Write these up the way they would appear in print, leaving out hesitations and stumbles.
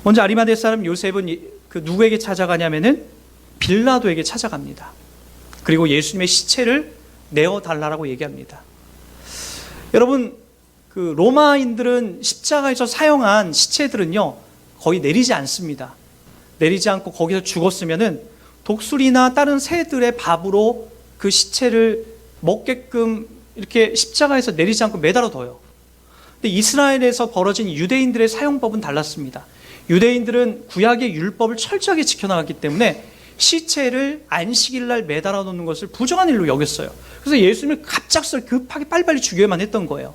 먼저 아리마대 사람 요셉은 그 누구에게 찾아가냐면은 빌라도에게 찾아갑니다. 그리고 예수님의 시체를 내어달라고 얘기합니다. 여러분, 그 로마인들은 십자가에서 사용한 시체들은요 거의 내리지 않습니다. 내리지 않고 거기서 죽었으면은 독수리나 다른 새들의 밥으로 그 시체를 먹게끔 이렇게 십자가에서 내리지 않고 매달아 둬요. 근데 이스라엘에서 벌어진 유대인들의 사용법은 달랐습니다. 유대인들은 구약의 율법을 철저하게 지켜나갔기 때문에 시체를 안식일날 매달아 놓는 것을 부정한 일로 여겼어요. 그래서 예수님을 갑작스럽게 급하게 빨리빨리 죽여야만 했던 거예요.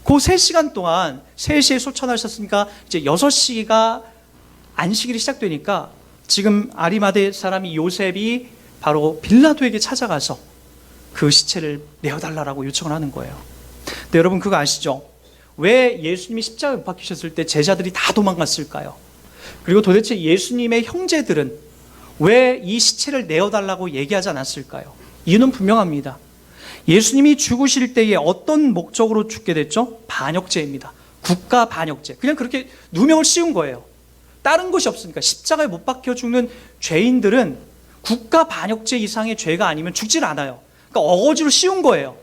그 3시간 동안 3시에 소천하셨으니까 이제 6시가 안식일이 시작되니까 지금 아리마대 사람이 요셉이 바로 빌라도에게 찾아가서 그 시체를 내어달라고 요청을 하는 거예요. 근데 여러분 그거 아시죠? 왜 예수님이 십자가에 못 박히셨을 때 제자들이 다 도망갔을까요? 그리고 도대체 예수님의 형제들은 왜 이 시체를 내어달라고 얘기하지 않았을까요? 이유는 분명합니다. 예수님이 죽으실 때에 어떤 목적으로 죽게 됐죠? 반역죄입니다. 국가 반역죄. 그냥 그렇게 누명을 씌운 거예요. 다른 것이 없으니까. 십자가에 못 박혀 죽는 죄인들은 국가 반역죄 이상의 죄가 아니면 죽질 않아요. 그러니까 어거지로 씌운 거예요.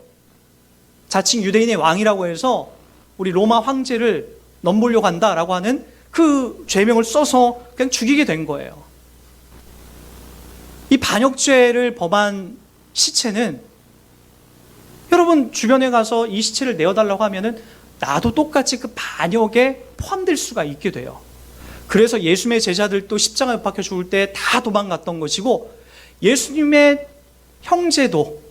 자칭 유대인의 왕이라고 해서 우리 로마 황제를 넘보려고 한다라고 하는 그 죄명을 써서 그냥 죽이게 된 거예요. 이 반역죄를 범한 시체는 여러분 주변에 가서 이 시체를 내어달라고 하면은 나도 똑같이 그 반역에 포함될 수가 있게 돼요. 그래서 예수님의 제자들도 십자가에 박혀 죽을 때 다 도망갔던 것이고 예수님의 형제도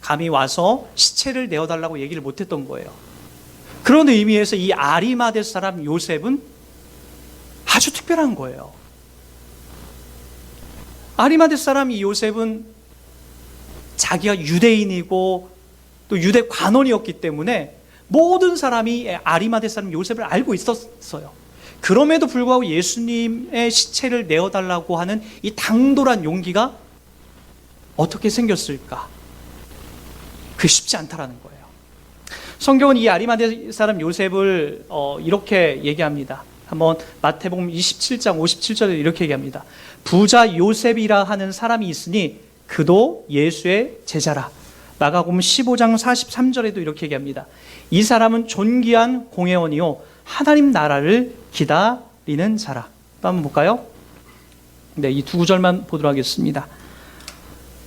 감히 와서 시체를 내어달라고 얘기를 못했던 거예요. 그런 의미에서 이 아리마대 사람 요셉은 아주 특별한 거예요. 아리마대 사람 이 요셉은 자기가 유대인이고 또 유대 관원이었기 때문에 모든 사람이 아리마대 사람 요셉을 알고 있었어요. 그럼에도 불구하고 예수님의 시체를 내어달라고 하는 이 당돌한 용기가 어떻게 생겼을까? 그게 쉽지 않다라는 거예요. 성경은 이 아리마대 사람 요셉을 이렇게 얘기합니다. 한번 마태복음 27장 57절에 이렇게 얘기합니다. 부자 요셉이라 하는 사람이 있으니 그도 예수의 제자라. 마가복음 15장 43절에도 이렇게 얘기합니다. 이 사람은 존귀한 공회원이요 하나님 나라를 기다리는 자라. 또 한번 볼까요? 네, 이 두 구절만 보도록 하겠습니다.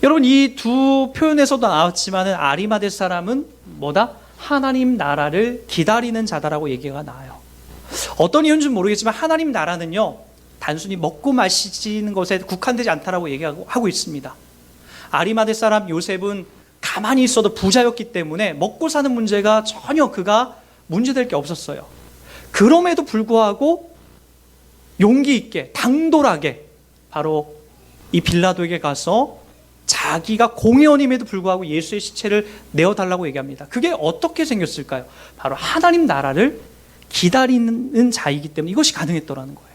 여러분 이 두 표현에서도 나왔지만 아리마대 사람은 뭐다? 하나님 나라를 기다리는 자다라고 얘기가 나와요. 어떤 이유인지 모르겠지만 하나님 나라는요 단순히 먹고 마시는 것에 국한되지 않다라고 얘기하고 있습니다. 아리마대 사람 요셉은 가만히 있어도 부자였기 때문에 먹고 사는 문제가 전혀 그가 문제될 게 없었어요. 그럼에도 불구하고 용기 있게 당돌하게 바로 이 빌라도에게 가서 자기가 공회원임에도 불구하고 예수의 시체를 내어달라고 얘기합니다. 그게 어떻게 생겼을까요? 바로 하나님 나라를 기다리는 자이기 때문에 이것이 가능했더라는 거예요.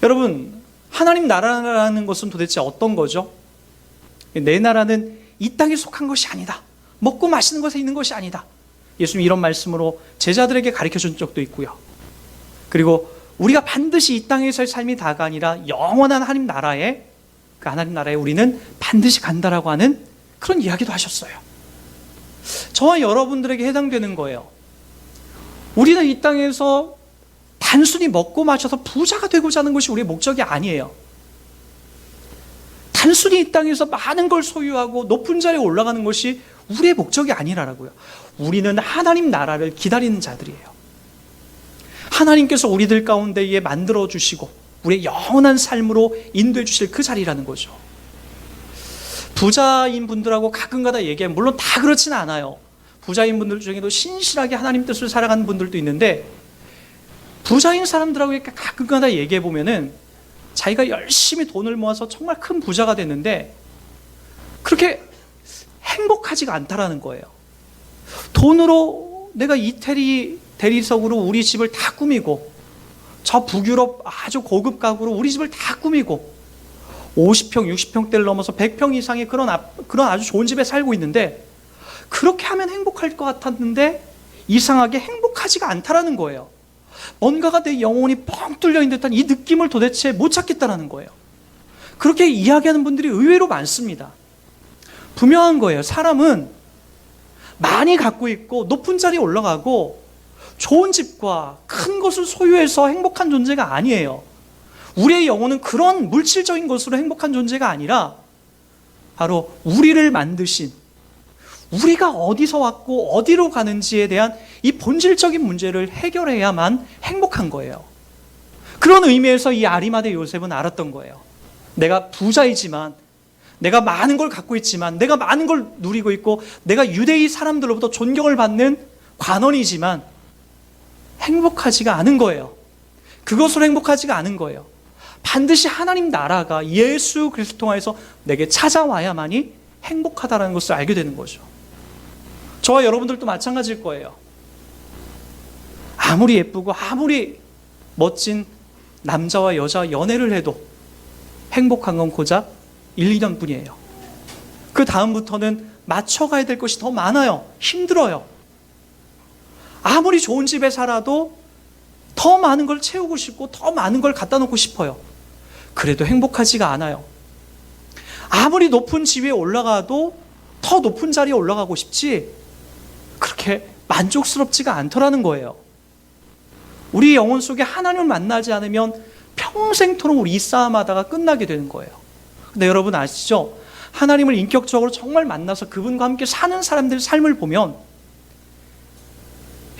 여러분 하나님 나라라는 것은 도대체 어떤 거죠? 내 나라는 이 땅에 속한 것이 아니다. 먹고 마시는 것에 있는 것이 아니다. 예수님이 이런 말씀으로 제자들에게 가르쳐 준 적도 있고요. 그리고 우리가 반드시 이 땅에서의 삶이 다가 아니라 영원한 하나님 나라에 그 하나님 나라에 우리는 반드시 간다라고 하는 그런 이야기도 하셨어요. 저와 여러분들에게 해당되는 거예요. 우리는 이 땅에서 단순히 먹고 마셔서 부자가 되고자 하는 것이 우리의 목적이 아니에요. 단순히 이 땅에서 많은 걸 소유하고 높은 자리에 올라가는 것이 우리의 목적이 아니라고요. 우리는 하나님 나라를 기다리는 자들이에요. 하나님께서 우리들 가운데에 만들어 주시고 우리의 영원한 삶으로 인도해 주실 그 자리라는 거죠. 부자인 분들하고 가끔가다 얘기하면 물론 다 그렇지는 않아요. 부자인 분들 중에도 신실하게 하나님 뜻을 살아가는 분들도 있는데 부자인 사람들하고 가끔가다 얘기해 보면은 자기가 열심히 돈을 모아서 정말 큰 부자가 됐는데 그렇게 행복하지가 않다라는 거예요. 돈으로 내가 이태리 대리석으로 우리 집을 다 꾸미고 저 북유럽 아주 고급 가구로 우리 집을 다 꾸미고 50평, 60평대를 넘어서 100평 이상의 그런 아주 좋은 집에 살고 있는데 그렇게 하면 행복할 것 같았는데 이상하게 행복하지가 않다라는 거예요. 뭔가가 내 영혼이 뻥 뚫려 있는 듯한 이 느낌을 도대체 못 찾겠다라는 거예요. 그렇게 이야기하는 분들이 의외로 많습니다. 분명한 거예요. 사람은 많이 갖고 있고 높은 자리에 올라가고 좋은 집과 큰 것을 소유해서 행복한 존재가 아니에요. 우리의 영혼은 그런 물질적인 것으로 행복한 존재가 아니라 바로 우리를 만드신, 우리가 어디서 왔고 어디로 가는지에 대한 이 본질적인 문제를 해결해야만 행복한 거예요. 그런 의미에서 이 아리마대 요셉은 알았던 거예요. 내가 부자이지만, 내가 많은 걸 갖고 있지만, 내가 많은 걸 누리고 있고, 내가 유대인 사람들로부터 존경을 받는 관원이지만 행복하지가 않은 거예요. 그것으로 행복하지가 않은 거예요. 반드시 하나님 나라가 예수 그리스도 통해서 내게 찾아와야만이 행복하다는 것을 알게 되는 거죠. 저와 여러분들도 마찬가지일 거예요. 아무리 예쁘고 아무리 멋진 남자와 여자 연애를 해도 행복한 건 고작 1, 2년 뿐이에요. 그 다음부터는 맞춰가야 될 것이 더 많아요. 힘들어요. 아무리 좋은 집에 살아도 더 많은 걸 채우고 싶고 더 많은 걸 갖다 놓고 싶어요. 그래도 행복하지가 않아요. 아무리 높은 지위에 올라가도 더 높은 자리에 올라가고 싶지 그렇게 만족스럽지가 않더라는 거예요. 우리 영혼 속에 하나님을 만나지 않으면 평생토록 우리 이 싸움하다가 끝나게 되는 거예요. 근데 여러분 아시죠? 하나님을 인격적으로 정말 만나서 그분과 함께 사는 사람들의 삶을 보면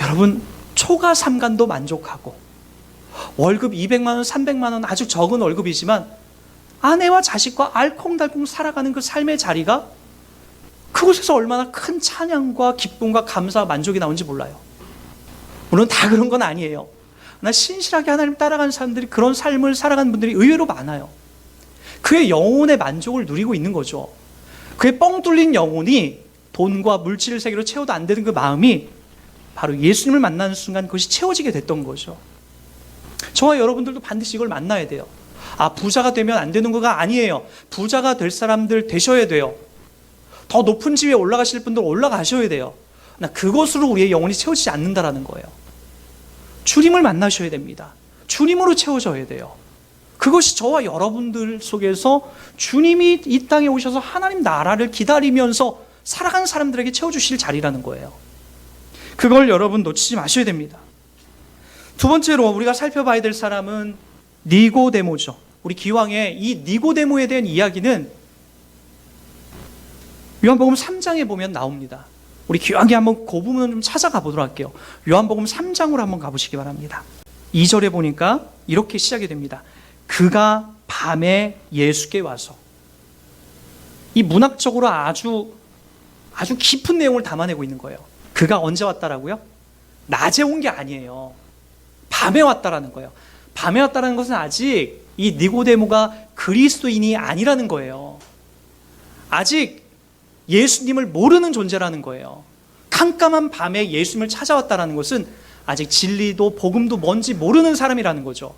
여러분 초과 삼간도 만족하고 월급 200만 원, 300만 원 아주 적은 월급이지만 아내와 자식과 알콩달콩 살아가는 그 삶의 자리가 그곳에서 얼마나 큰 찬양과 기쁨과 감사와 만족이 나오는지 몰라요. 물론 다 그런 건 아니에요. 그러나 신실하게 하나님 따라가는 사람들이 그런 삶을 살아가는 분들이 의외로 많아요. 그의 영혼의 만족을 누리고 있는 거죠. 그의 뻥 뚫린 영혼이 돈과 물질 세계로 채워도 안 되는 그 마음이 바로 예수님을 만나는 순간 그것이 채워지게 됐던 거죠. 저와 여러분들도 반드시 이걸 만나야 돼요. 부자가 되면 안 되는 거가 아니에요. 부자가 될 사람들 되셔야 돼요. 더 높은 지위에 올라가실 분들 올라가셔야 돼요. 그러나 그것으로 우리의 영혼이 채워지지 않는다라는 거예요. 주님을 만나셔야 됩니다. 주님으로 채워져야 돼요. 그것이 저와 여러분들 속에서 주님이 이 땅에 오셔서 하나님 나라를 기다리면서 살아가는 사람들에게 채워주실 자리라는 거예요. 그걸 여러분 놓치지 마셔야 됩니다. 두 번째로 우리가 살펴봐야 될 사람은 니고데모죠. 우리 기왕에 이 니고데모에 대한 이야기는 요한복음 3장에 보면 나옵니다. 우리 기왕에 한번 그 부분을 좀 찾아가 보도록 할게요. 요한복음 3장으로 한번 가보시기 바랍니다. 2절에 보니까 이렇게 시작이 됩니다. 그가 밤에 예수께 와서. 이 문학적으로 아주 깊은 내용을 담아내고 있는 거예요. 그가 언제 왔다라고요? 낮에 온 게 아니에요. 밤에 왔다라는 거예요. 밤에 왔다라는 것은 아직 이 니고데모가 그리스도인이 아니라는 거예요. 아직 예수님을 모르는 존재라는 거예요. 캄캄한 밤에 예수님을 찾아왔다라는 것은 아직 진리도 복음도 뭔지 모르는 사람이라는 거죠.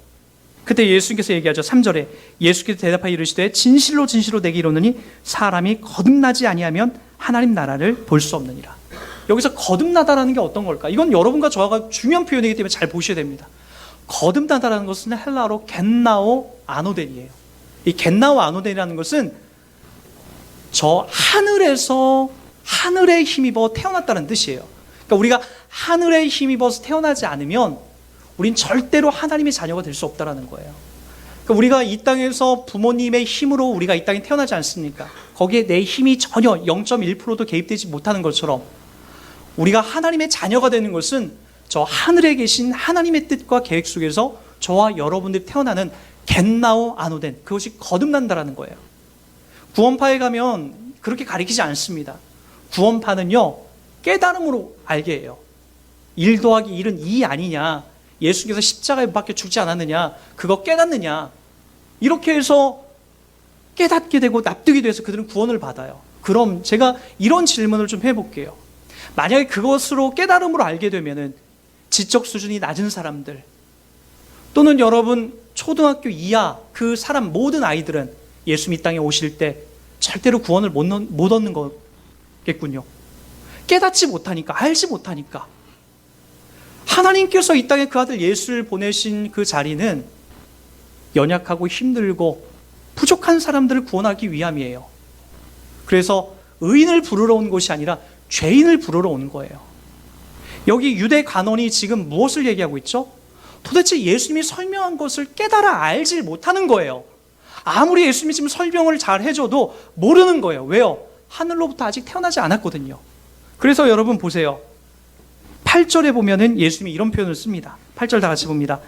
그때 예수님께서 얘기하죠. 3절에 예수께서 대답하여 이르시되 진실로 진실로 내게 이르노니 사람이 거듭나지 아니하면 하나님 나라를 볼 수 없느니라. 여기서 거듭나다라는 게 어떤 걸까? 이건 여러분과 저와 중요한 표현이기 때문에 잘 보셔야 됩니다. 거듭나다라는 것은 헬라어로 겟나오 아노덴이에요. 이 겟나오 아노덴이라는 것은 저 하늘에서 하늘에 힘입어 태어났다는 뜻이에요. 그러니까 우리가 하늘에 힘입어서 태어나지 않으면 우린 절대로 하나님의 자녀가 될 수 없다는 거예요. 그러니까 우리가 이 땅에서 부모님의 힘으로 우리가 이 땅에 태어나지 않습니까? 거기에 내 힘이 전혀 0.1%도 개입되지 못하는 것처럼 우리가 하나님의 자녀가 되는 것은 저 하늘에 계신 하나님의 뜻과 계획 속에서 저와 여러분들이 태어나는 겟나오 아노덴, 그것이 거듭난다라는 거예요. 구원파에 가면 그렇게 가리키지 않습니다. 구원파는요, 깨달음으로 알게 해요. 1 더하기 1은 2 아니냐, 예수께서 십자가에 못 박혀 죽지 않았느냐, 그거 깨닫느냐, 이렇게 해서 깨닫게 되고 납득이 돼서 그들은 구원을 받아요. 그럼 제가 이런 질문을 좀 해볼게요. 만약에 그것으로 깨달음으로 알게 되면은 지적 수준이 낮은 사람들 또는 여러분 초등학교 이하 그 사람 모든 아이들은 예수님 이 땅에 오실 때 절대로 구원을 못 얻는 거겠군요. 깨닫지 못하니까, 알지 못하니까. 하나님께서 이 땅에 그 아들 예수를 보내신 그 자리는 연약하고 힘들고 부족한 사람들을 구원하기 위함이에요. 그래서 의인을 부르러 온 것이 아니라 죄인을 부르러 온 거예요. 여기 유대 간원이 지금 무엇을 얘기하고 있죠? 도대체 예수님이 설명한 것을 깨달아 알지 못하는 거예요. 아무리 예수님이 지금 설명을 잘 해줘도 모르는 거예요. 왜요? 하늘로부터 아직 태어나지 않았거든요. 그래서 여러분 보세요. 8절에 보면은 예수님이 이런 표현을 씁니다. 8절 다 같이 봅니다.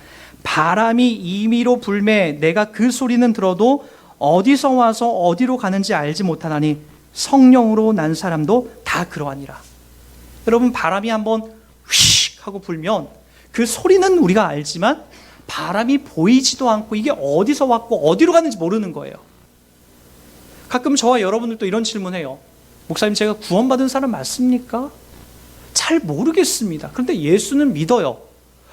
바람이 임의로 불매 내가 그 소리는 들어도 어디서 와서 어디로 가는지 알지 못하나니 성령으로 난 사람도 다 그러하니라. 여러분, 바람이 한번 휙 하고 불면 그 소리는 우리가 알지만 바람이 보이지도 않고 이게 어디서 왔고 어디로 가는지 모르는 거예요. 가끔 저와 여러분들도 이런 질문해요. 목사님, 제가 구원받은 사람 맞습니까? 잘 모르겠습니다. 그런데 예수는 믿어요.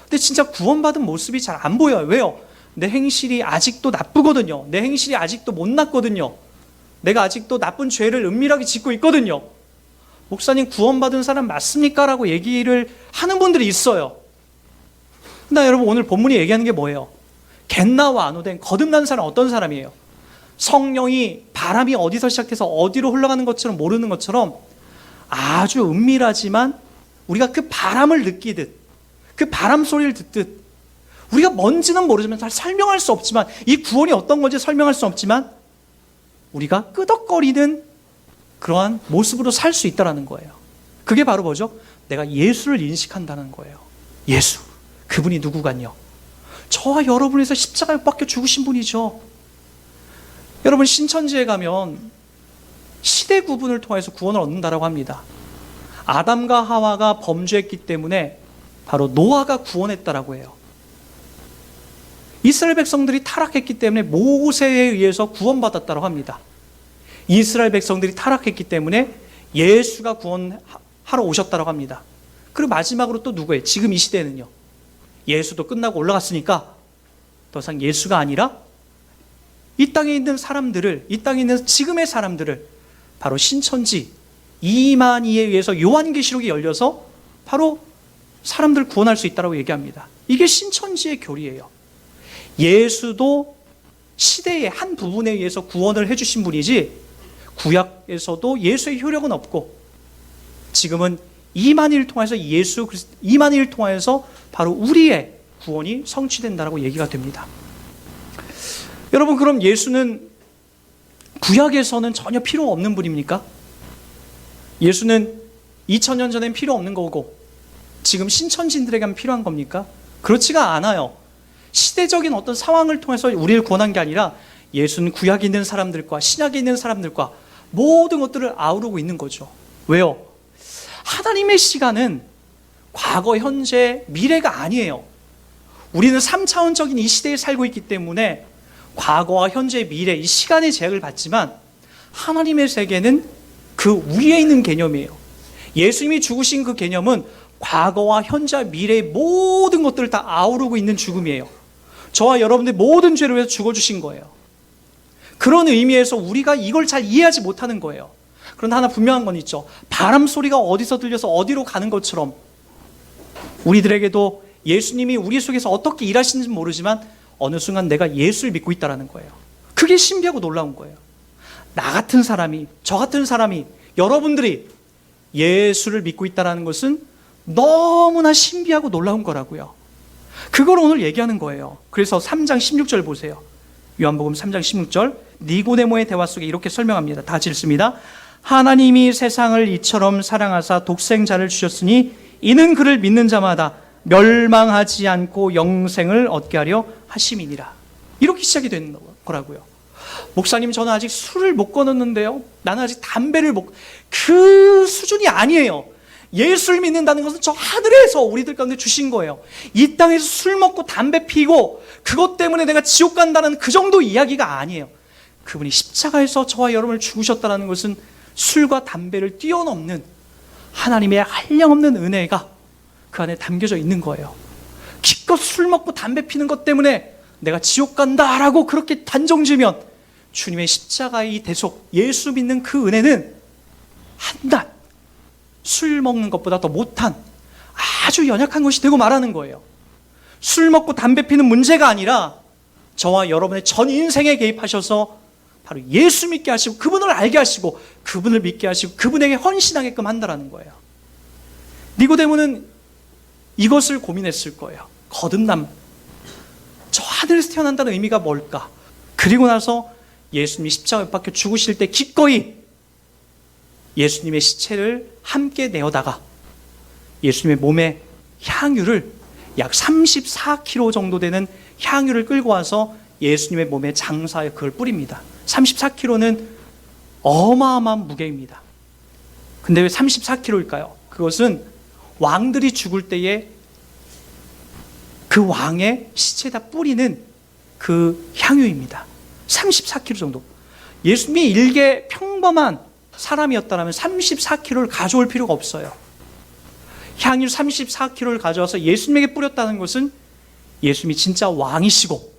근데 진짜 구원받은 모습이 잘 안 보여요. 왜요? 내 행실이 아직도 나쁘거든요. 내 행실이 아직도 못났거든요. 내가 아직도 나쁜 죄를 은밀하게 짓고 있거든요. 목사님, 구원받은 사람 맞습니까? 라고 얘기를 하는 분들이 있어요. 근데 여러분, 오늘 본문이 얘기하는 게 뭐예요? 겟나와 아노된 거듭난 사람 어떤 사람이에요? 성령이 바람이 어디서 시작해서 어디로 흘러가는 것처럼 모르는 것처럼 아주 은밀하지만 우리가 그 바람을 느끼듯 그 바람 소리를 듣듯 우리가 뭔지는 모르지만 잘 설명할 수 없지만 이 구원이 어떤 건지 설명할 수 없지만 우리가 끄덕거리는 그러한 모습으로 살 수 있다는 거예요. 그게 바로 뭐죠? 내가 예수를 인식한다는 거예요. 예수, 그분이 누구간요? 저와 여러분에서 십자가에 못 박혀 죽으신 분이죠. 여러분, 신천지에 가면 시대 구분을 통해서 구원을 얻는다라고 합니다. 아담과 하와가 범죄했기 때문에 바로 노아가 구원했다라고 해요. 이스라엘 백성들이 타락했기 때문에 모세에 의해서 구원받았다고 합니다. 이스라엘 백성들이 타락했기 때문에 예수가 구원하러 오셨다고 합니다. 그리고 마지막으로 또 누구예요? 지금 이 시대에는요. 예수도 끝나고 올라갔으니까 더 이상 예수가 아니라 이 땅에 있는 사람들을, 이 땅에 있는 지금의 사람들을 바로 신천지 이만희에 의해서 요한계시록이 열려서 바로 사람들 구원할 수 있다고 얘기합니다. 이게 신천지의 교리예요. 예수도 시대의 한 부분에 의해서 구원을 해주신 분이지 구약에서도 예수의 효력은 없고 지금은 이만희를 통해서 이만희를 통해서 바로 우리의 구원이 성취된다라고 얘기가 됩니다. 여러분, 그럼 예수는 구약에서는 전혀 필요 없는 분입니까? 예수는 2000년 전엔 필요 없는 거고 지금 신천지인들에게만 필요한 겁니까? 그렇지가 않아요. 시대적인 어떤 상황을 통해서 우리를 구원한 게 아니라 예수는 구약에 있는 사람들과 신약에 있는 사람들과 모든 것들을 아우르고 있는 거죠. 왜요? 하나님의 시간은 과거, 현재, 미래가 아니에요. 우리는 3차원적인 이 시대에 살고 있기 때문에 과거와 현재, 미래, 이 시간의 제약을 받지만 하나님의 세계는 그 위에 있는 개념이에요. 예수님이 죽으신 그 개념은 과거와 현재, 미래의 모든 것들을 다 아우르고 있는 죽음이에요. 저와 여러분들의 모든 죄를 위해서 죽어주신 거예요. 그런 의미에서 우리가 이걸 잘 이해하지 못하는 거예요. 그런데 하나 분명한 건 있죠. 바람 소리가 어디서 들려서 어디로 가는 것처럼 우리들에게도 예수님이 우리 속에서 어떻게 일하시는지 모르지만 어느 순간 내가 예수를 믿고 있다는 거예요. 그게 신비하고 놀라운 거예요. 나 같은 사람이, 저 같은 사람이, 여러분들이 예수를 믿고 있다는 것은 너무나 신비하고 놀라운 거라고요. 그걸 오늘 얘기하는 거예요. 그래서 3장 16절 보세요. 요한복음 3장 16절 니고데모의 대화 속에 이렇게 설명합니다. 다 같이 읽습니다. 하나님이 세상을 이처럼 사랑하사 독생자를 주셨으니 이는 그를 믿는 자마다 멸망하지 않고 영생을 얻게 하려 하심이니라. 이렇게 시작이 되는 거라고요. 목사님, 저는 아직 술을 못 끊었는데요. 나는 아직 담배를 그 수준이 아니에요. 예수를 믿는다는 것은 저 하늘에서 우리들 가운데 주신 거예요. 이 땅에서 술 먹고 담배 피고 그것 때문에 내가 지옥 간다는 그 정도 이야기가 아니에요. 그분이 십자가에서 저와 여러분을 죽으셨다는 것은 술과 담배를 뛰어넘는 하나님의 한량없는 은혜가 그 안에 담겨져 있는 거예요. 기껏 술 먹고 담배 피는 것 때문에 내가 지옥 간다라고 그렇게 단정지면 주님의 십자가의 이 대속, 예수 믿는 그 은혜는 한낱 술 먹는 것보다 더 못한 아주 연약한 것이 되고 말하는 거예요. 술 먹고 담배 피는 문제가 아니라 저와 여러분의 전 인생에 개입하셔서 바로 예수 믿게 하시고 그분을 알게 하시고 그분을 믿게 하시고 그분에게 헌신하게끔 한다라는 거예요. 니고데모는 이것을 고민했을 거예요. 거듭남, 저 하늘에서 태어난다는 의미가 뭘까? 그리고 나서 예수님이 십자가에 못 박혀 죽으실 때 기꺼이 예수님의 시체를 함께 내어다가 예수님의 몸에 향유를 약 34kg 정도 되는 향유를 끌고 와서 예수님의 몸에 장사에 그걸 뿌립니다. 34kg는 어마어마한 무게입니다. 근데 왜 34kg일까요? 그것은 왕들이 죽을 때에 그 왕의 시체에다 뿌리는 그 향유입니다. 34kg 정도. 예수님이 일개 평범한 사람이었다면 34kg를 가져올 필요가 없어요. 향유 34kg를 가져와서 예수님에게 뿌렸다는 것은 예수님이 진짜 왕이시고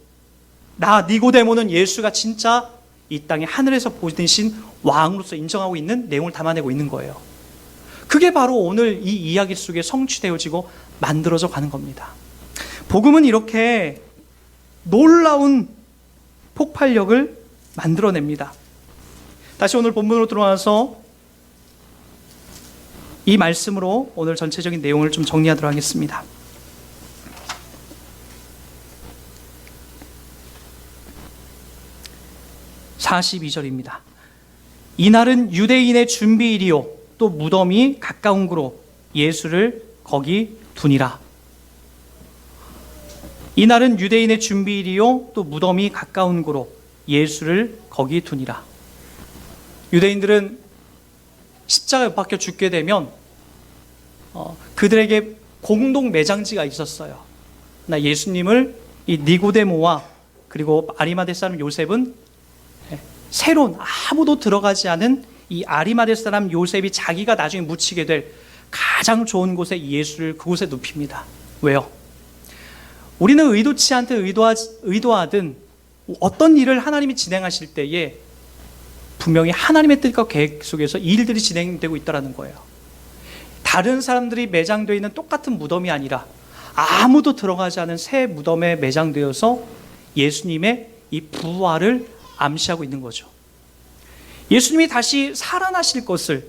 나 니고데모는 예수가 진짜 이 땅에 하늘에서 보내신 왕으로서 인정하고 있는 내용을 담아내고 있는 거예요. 그게 바로 오늘 이 이야기 속에 성취되어지고 만들어져 가는 겁니다. 복음은 이렇게 놀라운 폭발력을 만들어냅니다. 다시 오늘 본문으로 들어와서 이 말씀으로 오늘 전체적인 내용을 좀 정리하도록 하겠습니다. (42절입니다) 이날은 유대인의 준비일이요 또 무덤이 가까운 고로 예수를 거기 두니라. 이날은 유대인의 준비일이요 또 무덤이 가까운 고로 예수를 거기 두니라. 유대인들은 십자가에 못 박혀 죽게 되면 그들에게 공동 매장지가 있었어요. 나 예수님을 이 니고데모와 그리고 아리마대 사람 요셉은 새로운 아무도 들어가지 않은 이 아리마대 사람 요셉이 자기가 나중에 묻히게 될 가장 좋은 곳에 예수를 그곳에 눕힙니다. 왜요? 우리는 의도치 않든 의도하든 어떤 일을 하나님이 진행하실 때에 분명히 하나님의 뜻과 계획 속에서 이 일들이 진행되고 있다는 거예요. 다른 사람들이 매장되어 있는 똑같은 무덤이 아니라 아무도 들어가지 않은 새 무덤에 매장되어서 예수님의 이 부활을 암시하고 있는 거죠. 예수님이 다시 살아나실 것을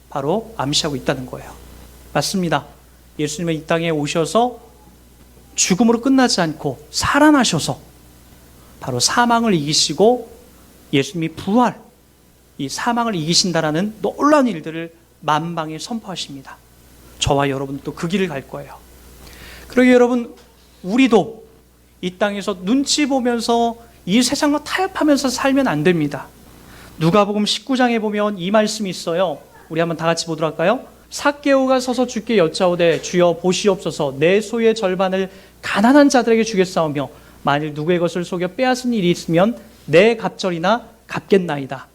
바로 암시하고 있다는 거예요. 맞습니다. 예수님은 이 땅에 오셔서 죽음으로 끝나지 않고 살아나셔서 바로 사망을 이기시고 예수님이 부활, 이 사망을 이기신다라는 놀라운 일들을 만방에 선포하십니다. 저와 여러분도 그 길을 갈 거예요. 그러게 여러분, 우리도 이 땅에서 눈치 보면서 이 세상과 타협하면서 살면 안 됩니다. 누가복음 19장에 보면 이 말씀이 있어요. 우리 한번 다 같이 보도록 할까요? 삭개오가 서서 주께 여짜오되 주여 보시옵소서 내 소유의 절반을 가난한 자들에게 주겠사오며 만일 누구의 것을 속여 빼앗은 일이 있으면 내 갑절이나 갚겠나이다.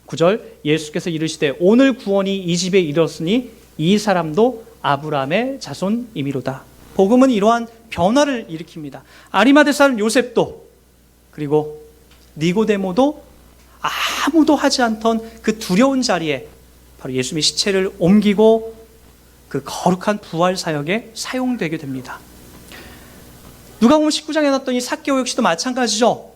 9절 예수께서 이르시되 오늘 구원이 이 집에 이르렀으니 이 사람도 아브라함의 자손이미로다. 복음은 이러한 변화를 일으킵니다. 아리마대 사람 요셉도 그리고 니고데모도 아무도 하지 않던 그 두려운 자리에 바로 예수님의 시체를 옮기고 그 거룩한 부활 사역에 사용되게 됩니다. 누가복음 19장에 나왔던 이 삭개오 역시도 마찬가지죠.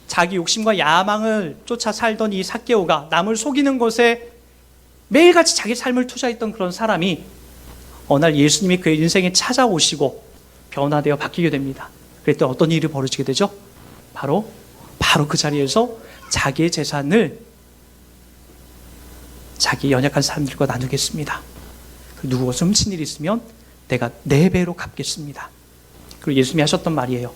자기 욕심과 야망을 쫓아 살던 이 삭개오가 남을 속이는 것에 매일같이 자기 삶을 투자했던 그런 사람이 어느 날 예수님이 그의 인생에 찾아오시고 변화되어 바뀌게 됩니다. 그랬더니 어떤 일이 벌어지게 되죠? 바로 그 자리에서 자기의 재산을 자기 연약한 사람들과 나누겠습니다. 누구 것을 훔친 일이 있으면 내가 4배로 갚겠습니다. 그리고 예수님이 하셨던 말이에요.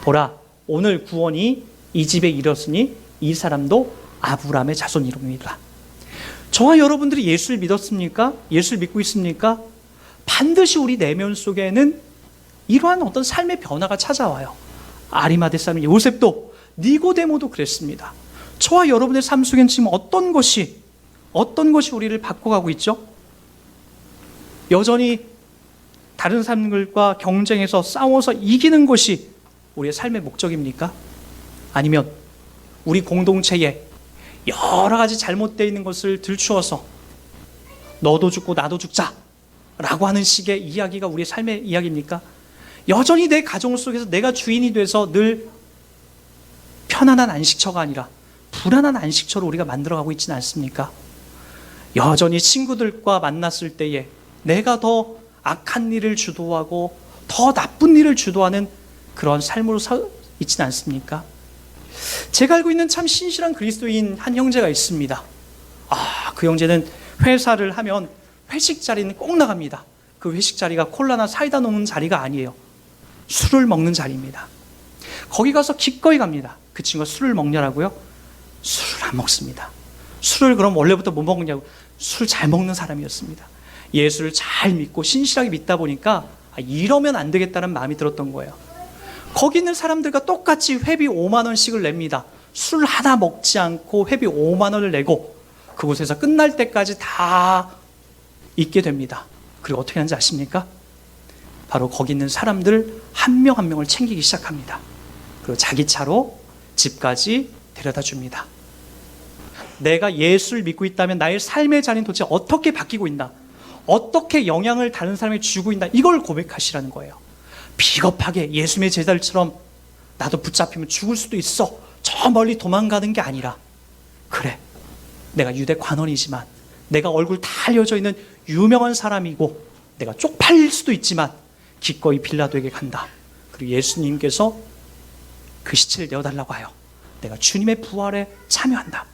보라, 오늘 구원이 이 집에 이르렀으니 이 사람도 아브라함의 자손이옵니다. 저와 여러분들이 예수를 믿었습니까? 예수를 믿고 있습니까? 반드시 우리 내면 속에는 이러한 어떤 삶의 변화가 찾아와요. 아리마대 사람 요셉도 니고데모도 그랬습니다. 저와 여러분의 삶 속엔 지금 어떤 것이 우리를 바꿔가고 있죠? 여전히 다른 사람들과 경쟁해서 싸워서 이기는 것이 우리의 삶의 목적입니까? 아니면 우리 공동체에 여러 가지 잘못되어 있는 것을 들추어서 너도 죽고 나도 죽자, 라고 하는 식의 이야기가 우리의 삶의 이야기입니까? 여전히 내 가정 속에서 내가 주인이 돼서 늘 편안한 안식처가 아니라 불안한 안식처로 우리가 만들어가고 있지는 않습니까? 여전히 친구들과 만났을 때에 내가 더 악한 일을 주도하고 더 나쁜 일을 주도하는 그런 삶으로 있지는 않습니까? 제가 알고 있는 참 신실한 그리스도인 한 형제가 있습니다. 그 형제는 회사를 하면 회식 자리는 꼭 나갑니다. 그 회식 자리가 콜라나 사이다 놓는 자리가 아니에요. 술을 먹는 자리입니다. 거기 가서 기꺼이 갑니다. 그 친구가 술을 먹냐라고요? 술을 안 먹습니다. 술을 그럼 원래부터 못 먹느냐고? 술 잘 먹는 사람이었습니다. 예수를 잘 믿고 신실하게 믿다 보니까 이러면 안 되겠다는 마음이 들었던 거예요. 거기 있는 사람들과 똑같이 회비 5만 원씩을 냅니다. 술 하나 먹지 않고 회비 5만 원을 내고 그곳에서 끝날 때까지 다 있게 됩니다. 그리고 어떻게 하는지 아십니까? 바로 거기 있는 사람들 한 명 한 명을 챙기기 시작합니다. 그리고 자기 차로 집까지 데려다 줍니다. 내가 예수를 믿고 있다면 나의 삶의 자리는 도대체 어떻게 바뀌고 있나? 어떻게 영향을 다른 사람에게 주고 있나? 이걸 고백하시라는 거예요. 비겁하게 예수님의 제자들처럼 나도 붙잡히면 죽을 수도 있어, 저 멀리 도망가는 게 아니라, 그래, 내가 유대 관원이지만, 내가 얼굴 다 알려져 있는 유명한 사람이고, 내가 쪽팔릴 수도 있지만 기꺼이 빌라도에게 간다. 그리고 예수님께서 그 시체를 내어달라고 하여 내가 주님의 부활에 참여한다.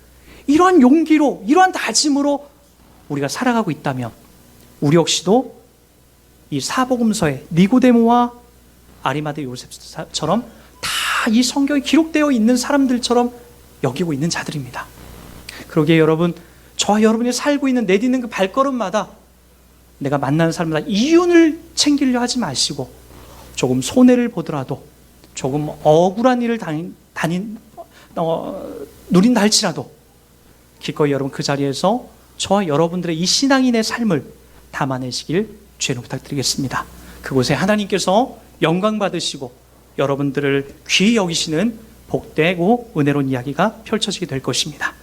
이러한 용기로, 이러한 다짐으로 우리가 살아가고 있다면 우리 역시도 이 사복음서에 니고데모와 아리마대 요셉처럼 다 이 성경에 기록되어 있는 사람들처럼 여기고 있는 자들입니다. 그러기에 여러분, 저와 여러분이 살고 있는 내딛는 그 발걸음마다 내가 만나는 사람마다 이윤을 챙기려 하지 마시고, 조금 손해를 보더라도, 조금 억울한 일을 누린다 할지라도 기꺼이 여러분 그 자리에서 저와 여러분들의 이 신앙인의 삶을 담아내시길 주의로 부탁드리겠습니다. 그곳에 하나님께서 영광 받으시고 여러분들을 귀히 여기시는 복되고 은혜로운 이야기가 펼쳐지게 될 것입니다.